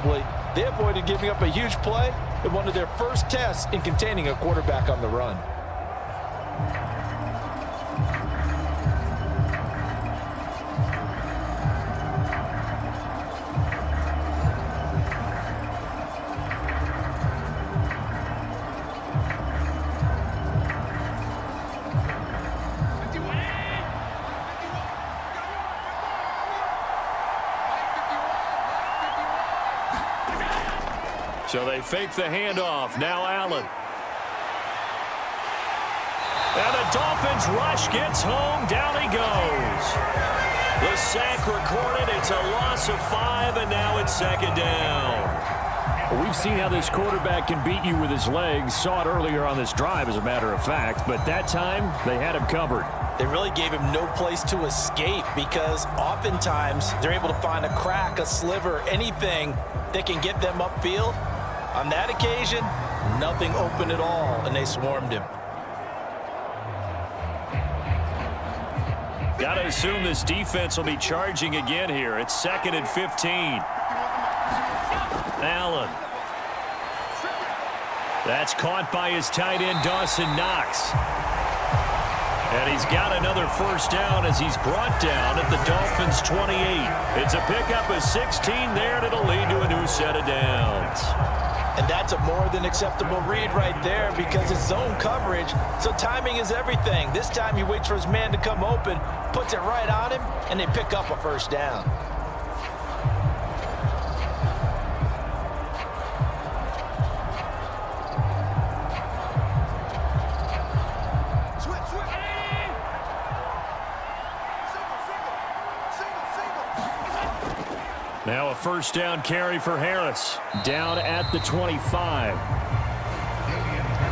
defensively, they avoided giving up a huge play in one of their first tests in containing a quarterback on the run. So they fake the handoff. Now Allen. And the Dolphins rush gets home. Down he goes. The sack recorded. It's a loss of 5, and now it's second down. Well, we've seen how this quarterback can beat you with his legs. Saw it earlier on this drive, as a matter of fact. But that time, they had him covered. They really gave him no place to escape because oftentimes they're able to find a crack, a sliver, anything that can get them upfield. On that occasion, nothing open at all, and they swarmed him. Got to assume this defense will be charging again here. It's 2nd and 15. Allen. That's caught by his tight end, Dawson Knox. And he's got another first down as he's brought down at the Dolphins' 28. It's a pickup of 16 there, and it'll lead to a new set of downs. And that's a more than acceptable read right there because it's zone coverage, so timing is everything. This time he waits for his man to come open, puts it right on him, and they pick up a first down. Now a first down carry for Harris. Down at the 25.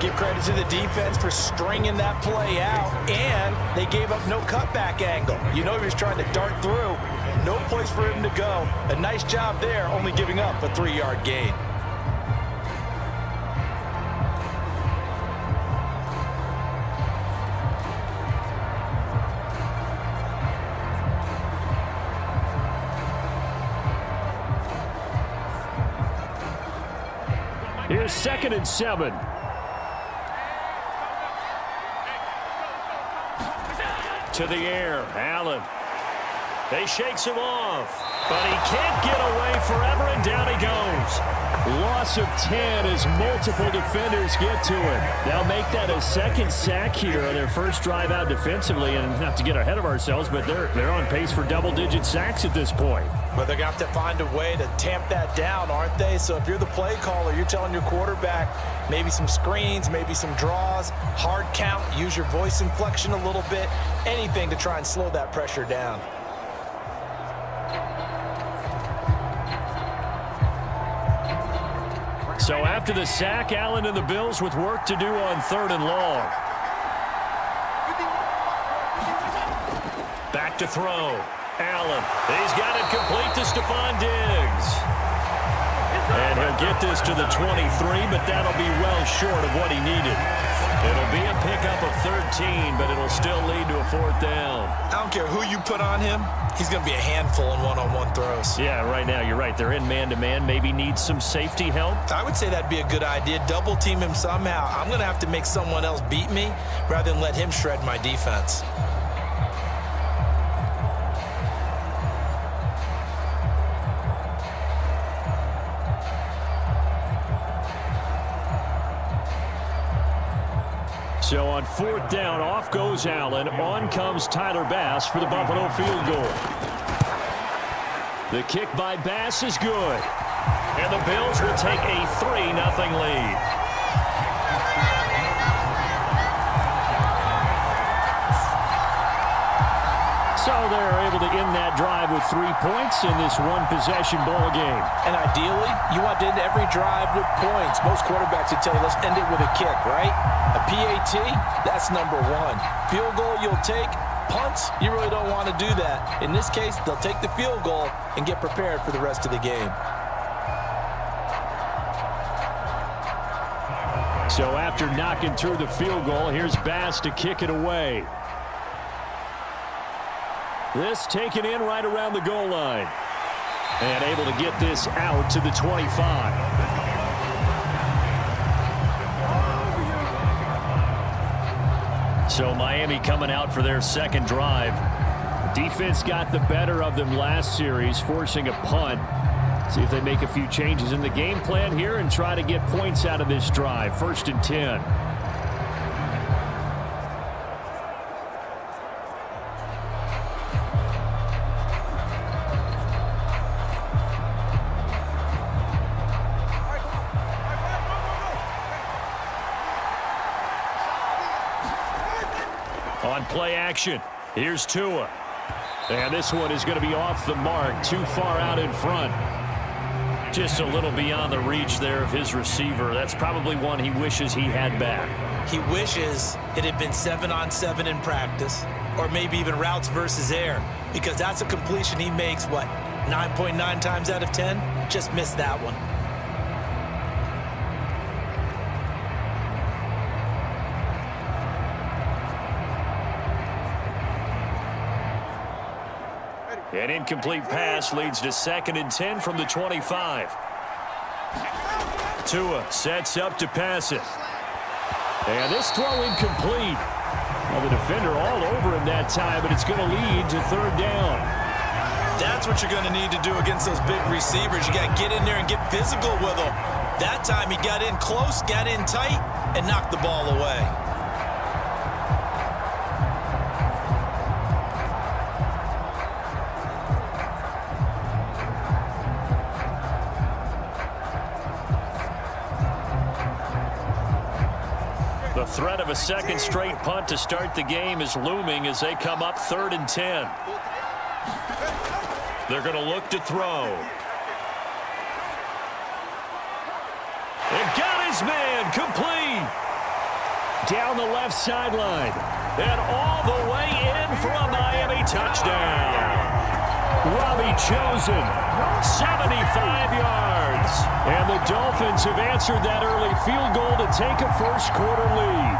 Give credit to the defense for stringing that play out, and they gave up no cutback angle. You know he was trying to dart through. No place for him to go. A nice job there, only giving up a 3-yard gain. Here's 2nd and 7. To the air, Allen. They shakes him off, but he can't get away forever, and down he goes. Loss of 10 as multiple defenders get to him. They'll make that a second sack here on their first drive out defensively, and not to get ahead of ourselves, but they're on pace for double-digit sacks at this point. But they're going to have to find a way to tamp that down, aren't they? So if you're the play caller, you're telling your quarterback maybe some screens, maybe some draws, hard count, use your voice inflection a little bit, anything to try and slow that pressure down. So after the sack, Allen and the Bills with work to do on 3rd and long. Back to throw. Allen. He's got it complete to Stephon Diggs. And he'll get this to the 23, but that'll be well short of what he needed. It'll be a pickup of 13, but it'll still lead to a 4th down. I don't care who you put on him. He's going to be a handful in one-on-one throws. Yeah, right now you're right. They're in man-to-man. Maybe needs some safety help. I would say that'd be a good idea. Double team him somehow. I'm going to have to make someone else beat me rather than let him shred my defense. So on 4th down, off goes Allen. On comes Tyler Bass for the Buffalo field goal. The kick by Bass is good. And the Bills will take a 3-0 lead. So they're able to end that drive with 3 points in this one-possession ball game. And ideally, you want to end every drive with points. Most quarterbacks would tell you, let's end it with a kick, right? A PAT, that's number 1. Field goal you'll take. Punts, you really don't want to do that. In this case, they'll take the field goal and get prepared for the rest of the game. So after knocking through the field goal, here's Bass to kick it away. This taken in right around the goal line. And able to get this out to the 25. So Miami coming out for their second drive. Defense got the better of them last series, forcing a punt. See if they make a few changes in the game plan here and try to get points out of this drive. 1st and 10. On play action, here's Tua. And this one is going to be off the mark, too far out in front. Just a little beyond the reach there of his receiver. That's probably one he wishes he had back. He wishes it had been 7-on-7 in practice, or maybe even routes versus air, because that's a completion he makes, 9.9 times out of 10? Just missed that one. An incomplete pass leads to 2nd and 10 from the 25. Tua sets up to pass it. And this throw incomplete. Well, the defender all over him that time, but it's going to lead to 3rd down. That's what you're going to need to do against those big receivers. You got to get in there and get physical with them. That time he got in close, got in tight, and knocked the ball away. The threat of a second straight punt to start the game is looming as they come up 3rd and 10. They're going to look to throw. And got his man complete. Down the left sideline. And all the way in for a Miami touchdown. Robbie Chosen, 75 yards. And the Dolphins have answered that early field goal to take a first-quarter lead.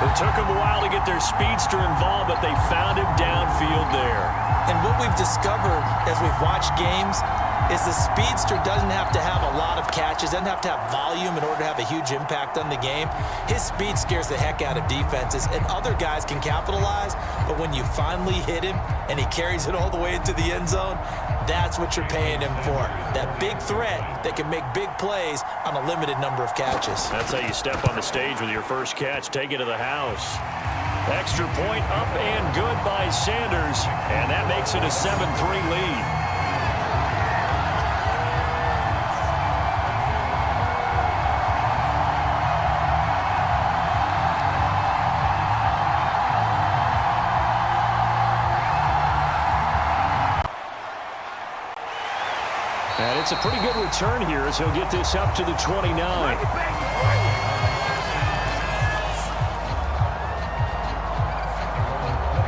It took them a while to get their speedster involved, but they found him downfield there. And what we've discovered as we've watched games is the speedster doesn't have to have a lot of catches, doesn't have to have volume in order to have a huge impact on the game. His speed scares the heck out of defenses, and other guys can capitalize, but when you finally hit him and he carries it all the way into the end zone, that's what you're paying him for. That big threat that can make big plays on a limited number of catches. That's how you step on the stage with your first catch. Take it to the house. Extra point up and good by Sanders, and that makes it a 7-3 lead. And it's a pretty good return here as he'll get this up to the 29.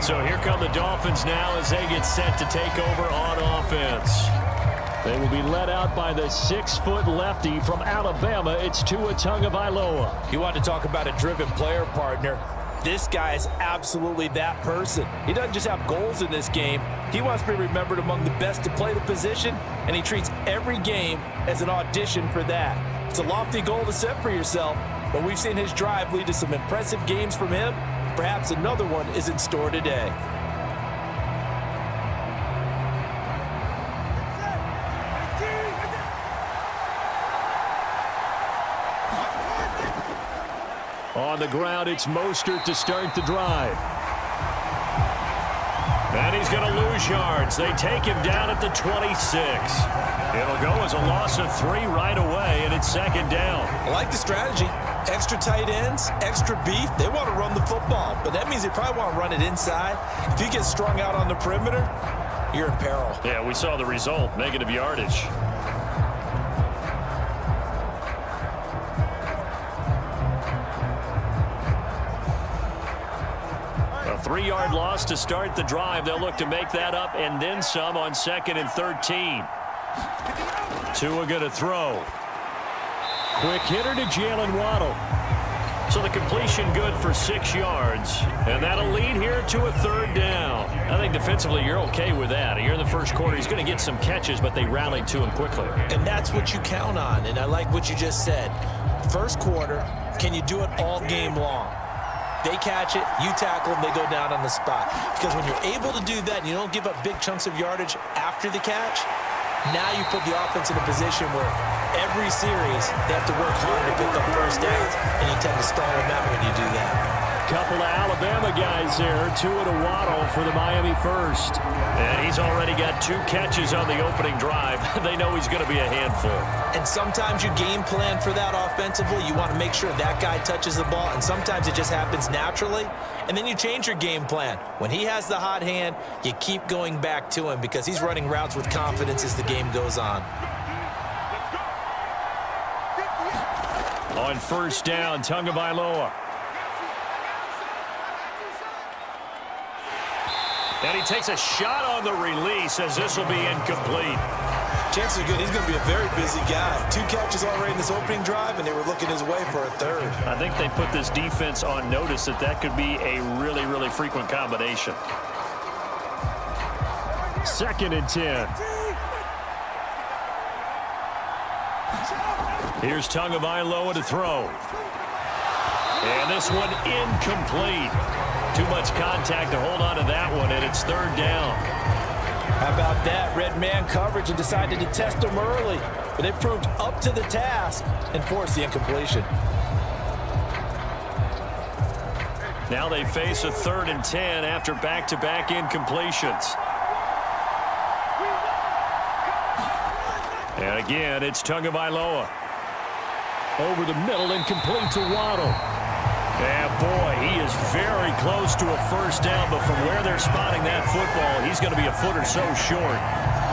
So here come the Dolphins now as they get set to take over on offense. They will be led out by the 6-foot lefty from Alabama. It's Tua Tagovailoa. You want to talk about a driven player, partner. This guy is absolutely that person. He doesn't just have goals in this game. He wants to be remembered among the best to play the position, and he treats every game as an audition for that. It's a lofty goal to set for yourself, but we've seen his drive lead to some impressive games from him. Perhaps another one is in store today. On the ground, it's Mostert to start the drive. And he's going to lose yards. They take him down at the 26. It'll go as a loss of 3 right away, and it's 2nd down. I like the strategy. Extra tight ends, extra beef. They want to run the football, but that means they probably want to run it inside. If you get strung out on the perimeter, you're in peril. Yeah, we saw the result, negative yardage. A 3-yard loss to start the drive. They'll look to make that up and then some on 2nd and 13. Tua going to throw. Quick hitter to Jalen Waddle. So the completion good for 6 yards. And that'll lead here to a 3rd down. I think defensively you're okay with that. Here in the first quarter, he's going to get some catches, but they rallied to him quickly. And that's what you count on, and I like what you just said. First quarter, can you do it all game long? They catch it, you tackle them, they go down on the spot. Because when you're able to do that and you don't give up big chunks of yardage after the catch, now you put the offense in a position where every series they have to work hard to pick up first downs, and you tend to stall them out when you do that. Couple of Alabama guys there, Tua to Waddle for the Miami first. And he's already got 2 catches on the opening drive. They know he's going to be a handful. And sometimes you game plan for that offensively. You want to make sure that guy touches the ball, and sometimes it just happens naturally. And then you change your game plan. When he has the hot hand, you keep going back to him because he's running routes with confidence as the game goes on. On first down, Tagovailoa. And he takes a shot on the release as this will be incomplete. Chances are good he's going to be a very busy guy. 2 catches already in this opening drive, and they were looking his way for a 3rd. I think they put this defense on notice that could be a really, really frequent combination. 2nd and 10. Here's Tagovailoa to throw. And this one incomplete. Too much contact to hold on to that one, and it's 3rd down. How about that? Red man coverage and decided to test him early, but it proved up to the task and forced the incompletion. Now they face a 3rd and 10 after back-to-back incompletions. And again, it's Tagovailoa. Over the middle and complete to Waddle. And boy, he is very close to a first down, but from where they're spotting that football, he's going to be a foot or so short.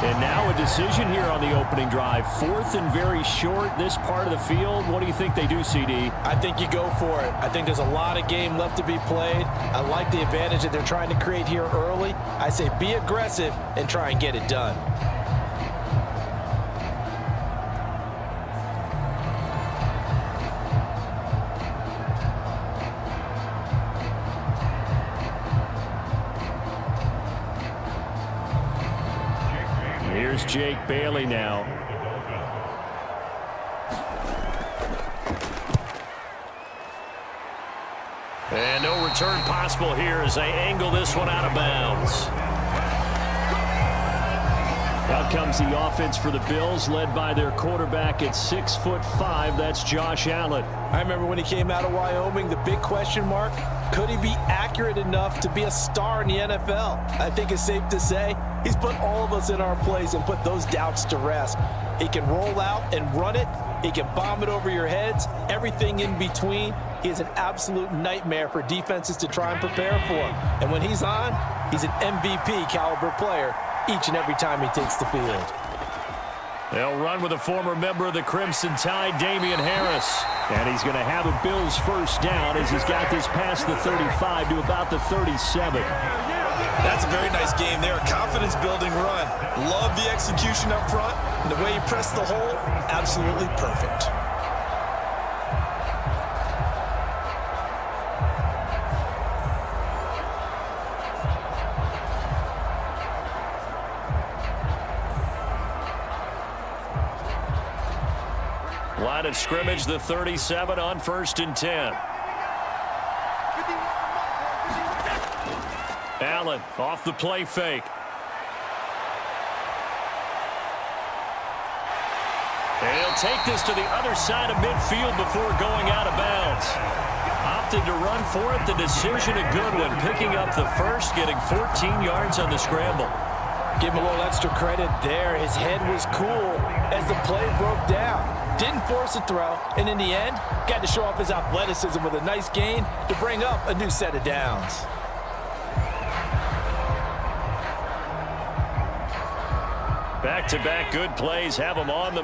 And now a decision here on the opening drive. 4th and very short, this part of the field. What do you think they do, CD? I think you go for it. I think there's a lot of game left to be played. I like the advantage that they're trying to create here early. I say be aggressive and try and get it done. Here's Jake Bailey now. And no return possible here as they angle this one out of bounds. Out comes the offense for the Bills, led by their quarterback at 6'5". That's Josh Allen. I remember when he came out of Wyoming, the big question mark, could he be accurate enough to be a star in the NFL? I think it's safe to say he's put all of us in our place and put those doubts to rest. He can roll out and run it. He can bomb it over your heads. Everything in between. He is an absolute nightmare for defenses to try and prepare for him. And when he's on, he's an MVP caliber player each and every time he takes the field. They'll run with a former member of the Crimson Tide, Damian Harris. And he's going to have a Bills first down as he's got this past the 35 to about the 37. That's a very nice game there. Confidence-building run. Love the execution up front. And the way he pressed the hole, absolutely perfect. Line of scrimmage, the 37 on 1st and 10. Allen off the play fake. And he'll take this to the other side of midfield before going out of bounds. Opted to run for it. The decision a good one. Picking up the first, getting 14 yards on the scramble. Give him a little extra credit there. His head was cool as the play broke down. Didn't force a throw, and in the end, got to show off his athleticism with a nice gain to bring up a new set of downs. Back-to-back good plays have him on the move.